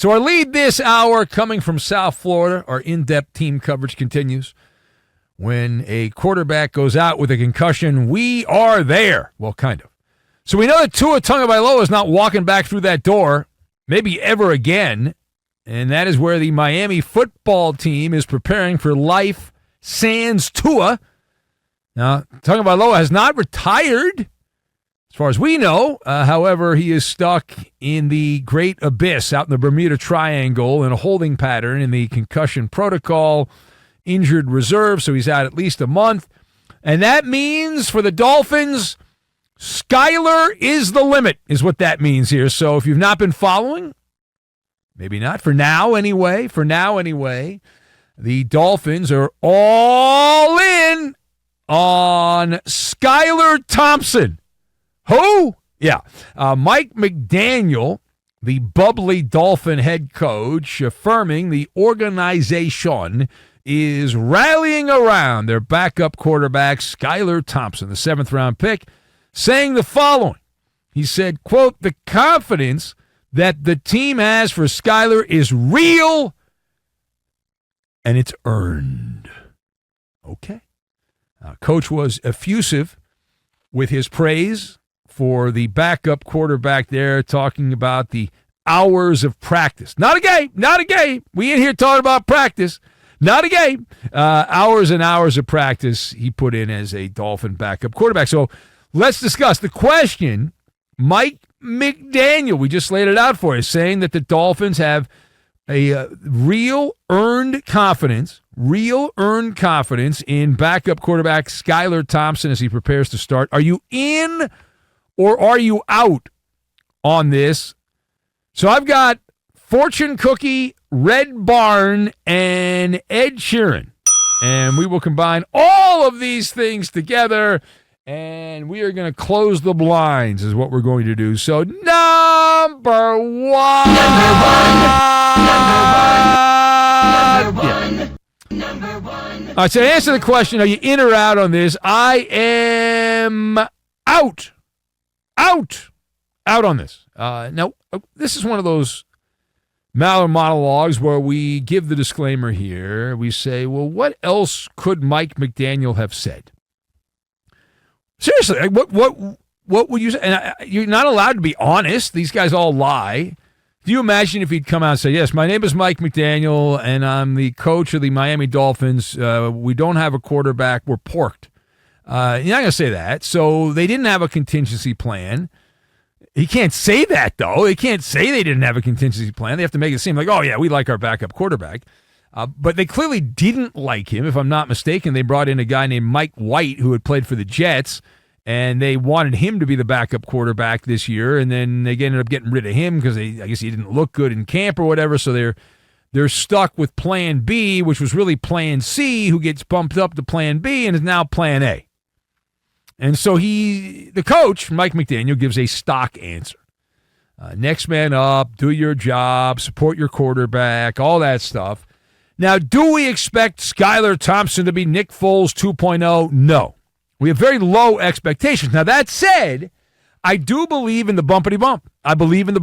So our lead this hour coming from South Florida, our in-depth team coverage continues. When a quarterback goes out with a concussion, we are there. Well, kind of. So we know that Tua Tagovailoa is not walking back through that door, maybe ever again, and that is where the Miami football team is preparing for life sans Tua. Now, Tagovailoa has not retired, as far as we know. However, he is stuck in the great abyss out in the Bermuda Triangle in a holding pattern in the concussion protocol, injured reserve, so he's out at least a month. And that means for the Dolphins, Skyler is the limit, is what that means here. So if you've not been following, maybe not, for now anyway, the Dolphins are all in on Skylar Thompson. Who? Yeah. Mike McDaniel, the bubbly Dolphin head coach, affirming the organization is rallying around their backup quarterback, Skylar Thompson, the 7th-round pick, saying the following. He said, quote, "The confidence that the team has for Skylar is real and it's earned." Okay. Coach was effusive with his praise for the backup quarterback there, talking about the hours of practice. Not a game. We ain't here talking about practice. Not a game. Hours and hours of practice he put in as a Dolphin backup quarterback. So let's discuss the question. Mike McDaniel, we just laid it out for you, saying that the Dolphins have a real earned confidence in backup quarterback Skylar Thompson as he prepares to start. Are you in or are you out on this? So I've got Fortune Cookie, Red Barn, and Ed Sheeran. And we will combine all of these things together, and we are going to close the blinds is what we're going to do. So number one. All right, so to answer the question, are you in or out on this? I am out on this. Now, this is one of those Maller monologues where we give the disclaimer here. We say, well, what else could Mike McDaniel have said? Seriously, what would you say? And you're not allowed to be honest. These guys all lie. Do you imagine if he'd come out and say, yes, my name is Mike McDaniel, and I'm the coach of the Miami Dolphins. We don't have a quarterback. We're porked. You're not going to say that. So they didn't have a contingency plan. He can't say that, though. They can't say they didn't have a contingency plan. They have to make it seem like, oh, yeah, we like our backup quarterback. But they clearly didn't like him. If I'm not mistaken, they brought in a guy named Mike White who had played for the Jets, and they wanted him to be the backup quarterback this year, and then they ended up getting rid of him because I guess he didn't look good in camp or whatever, so they're stuck with Plan B, which was really Plan C, who gets bumped up to Plan B and is now Plan A. And so the coach, Mike McDaniel, gives a stock answer. Next man up, do your job, support your quarterback, all that stuff. Now, do we expect Skylar Thompson to be Nick Foles 2.0? No. We have very low expectations. Now, that said, I do believe in the bumpity bump. I'm a fan of the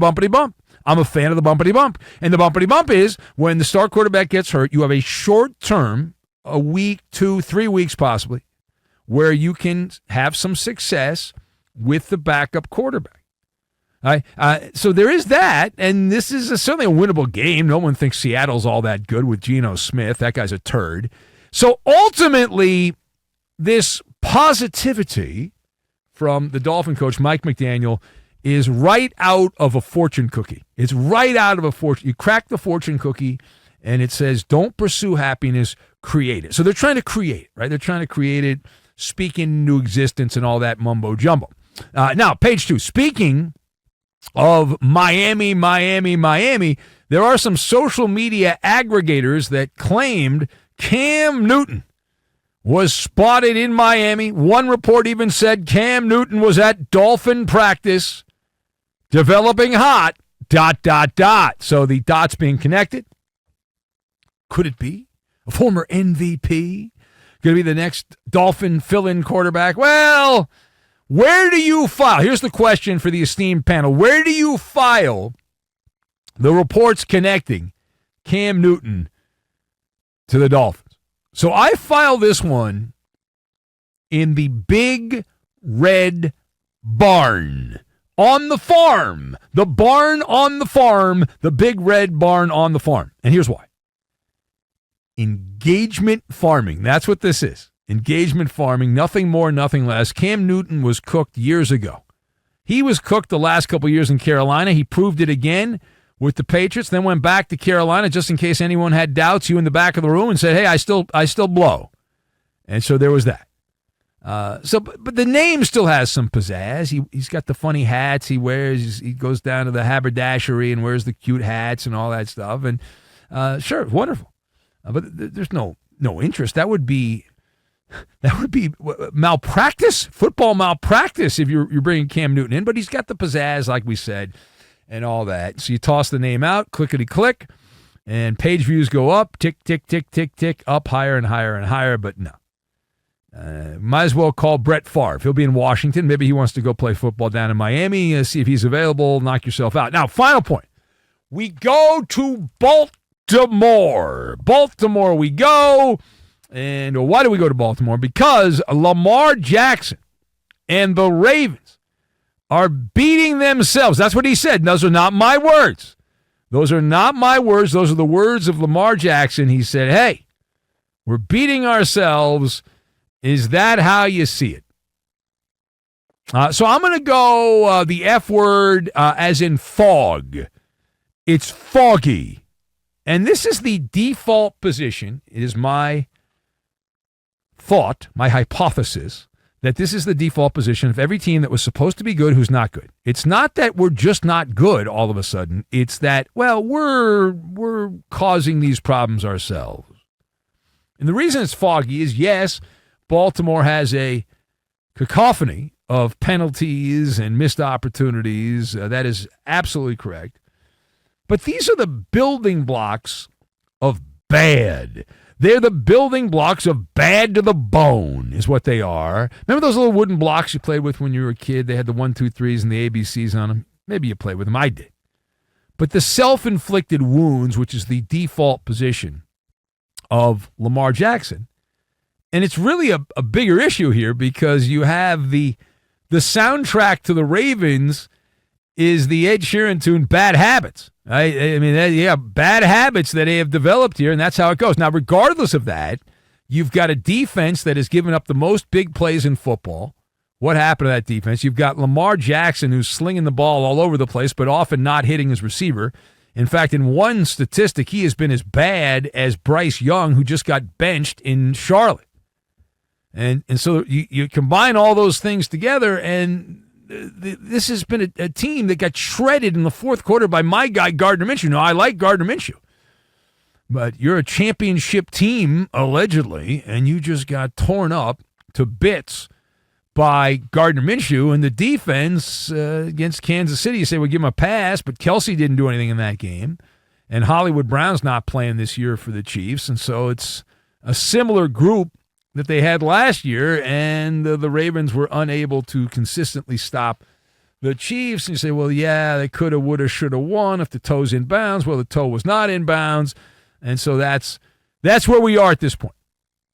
bumpity bump. And the bumpity bump is when the star quarterback gets hurt, you have a short term, a week, 2, 3 weeks possibly, where you can have some success with the backup quarterback. All right? So there is that, and this is certainly a winnable game. No one thinks Seattle's all that good with Geno Smith. That guy's a turd. So ultimately, this positivity from the Dolphin coach, Mike McDaniel, is right out of a fortune cookie. It's right out of a fortune. You crack the fortune cookie, and it says, don't pursue happiness, create it. So they're trying to create it, right? They're trying to create it, speak into existence and all that mumbo jumbo. Now, page 2. Speaking of Miami, there are some social media aggregators that claimed Cam Newton was spotted in Miami. One report even said Cam Newton was at Dolphin practice, developing hot, ... So the dots being connected. Could it be a former MVP? Going to be the next Dolphin fill-in quarterback? Well, where do you file? Here's the question for the esteemed panel. Where do you file The reports connecting Cam Newton to the Dolphins. So I filed this one in the big red barn on the farm. The barn on the farm, the big red barn on the farm. And here's why. Engagement farming. That's what this is. Engagement farming, nothing more, nothing less. Cam Newton was cooked years ago. He was cooked the last couple years in Carolina. He proved it again with the Patriots, then went back to Carolina just in case anyone had doubts. You in the back of the room and said, hey, I still blow. And so there was that. But the name still has some pizzazz. He's got the funny hats he wears. He goes down to the haberdashery and wears the cute hats and all that stuff. And sure, wonderful. But there's no interest. That would be malpractice, football malpractice if you're bringing Cam Newton in. But he's got the pizzazz, like we said, and all that. So you toss the name out, clickety-click, and page views go up, tick, tick, tick, tick, tick, up higher and higher and higher. But no. Might as well call Brett Favre. He'll be in Washington. Maybe he wants to go play football down in Miami. See if he's available. Knock yourself out. Now, final point. We go to Baltimore. Baltimore we go. And why do we go to Baltimore? Because Lamar Jackson and the Ravens are beating themselves. That's what he said. Those are not my words. Those are not my words. Those are the words of Lamar Jackson. He said, hey, we're beating ourselves. Is that how you see it? So I'm going to go the F word as in fog. It's foggy. And this is the default position. It is my thought, my hypothesis, that this is the default position of every team that was supposed to be good who's not good. It's not that we're just not good all of a sudden. It's that, well, we're causing these problems ourselves. And the reason it's foggy is, yes, Baltimore has a cacophony of penalties and missed opportunities. That is absolutely correct. But these are the building blocks of bad. They're the building blocks of bad to the bone is what they are. Remember those little wooden blocks you played with when you were a kid? They had the 1, 2, 3s and the ABCs on them. Maybe you played with them. I did. But the self-inflicted wounds, which is the default position of Lamar Jackson, and it's really a bigger issue here because you have the soundtrack to the Ravens is the Ed Sheeran tune Bad Habits. I mean, bad habits that they have developed here, and that's how it goes. Now, regardless of that, you've got a defense that has given up the most big plays in football. What happened to that defense? You've got Lamar Jackson who's slinging the ball all over the place, but often not hitting his receiver. In fact, in one statistic, he has been as bad as Bryce Young, who just got benched in Charlotte. And so you combine all those things together, and this has been a team that got shredded in the fourth quarter by my guy, Gardner Minshew. Now, I like Gardner Minshew, but you're a championship team, allegedly, and you just got torn up to bits by Gardner Minshew. And the defense against Kansas City, you say, well, give him a pass, but Kelsey didn't do anything in that game. And Hollywood Brown's not playing this year for the Chiefs, and so it's a similar group that they had last year, and the Ravens were unable to consistently stop the Chiefs. And you say, well, yeah, they could have, would have, should have won if the toe's in bounds. Well, the toe was not in bounds, and so that's where we are at this point.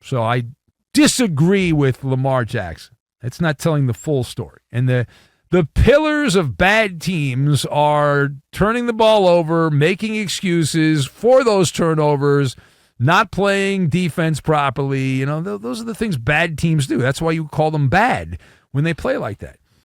So I disagree with Lamar Jackson. It's not telling the full story. And the pillars of bad teams are turning the ball over, making excuses for those turnovers, not playing defense properly. You know, those are the things bad teams do. That's why you call them bad when they play like that.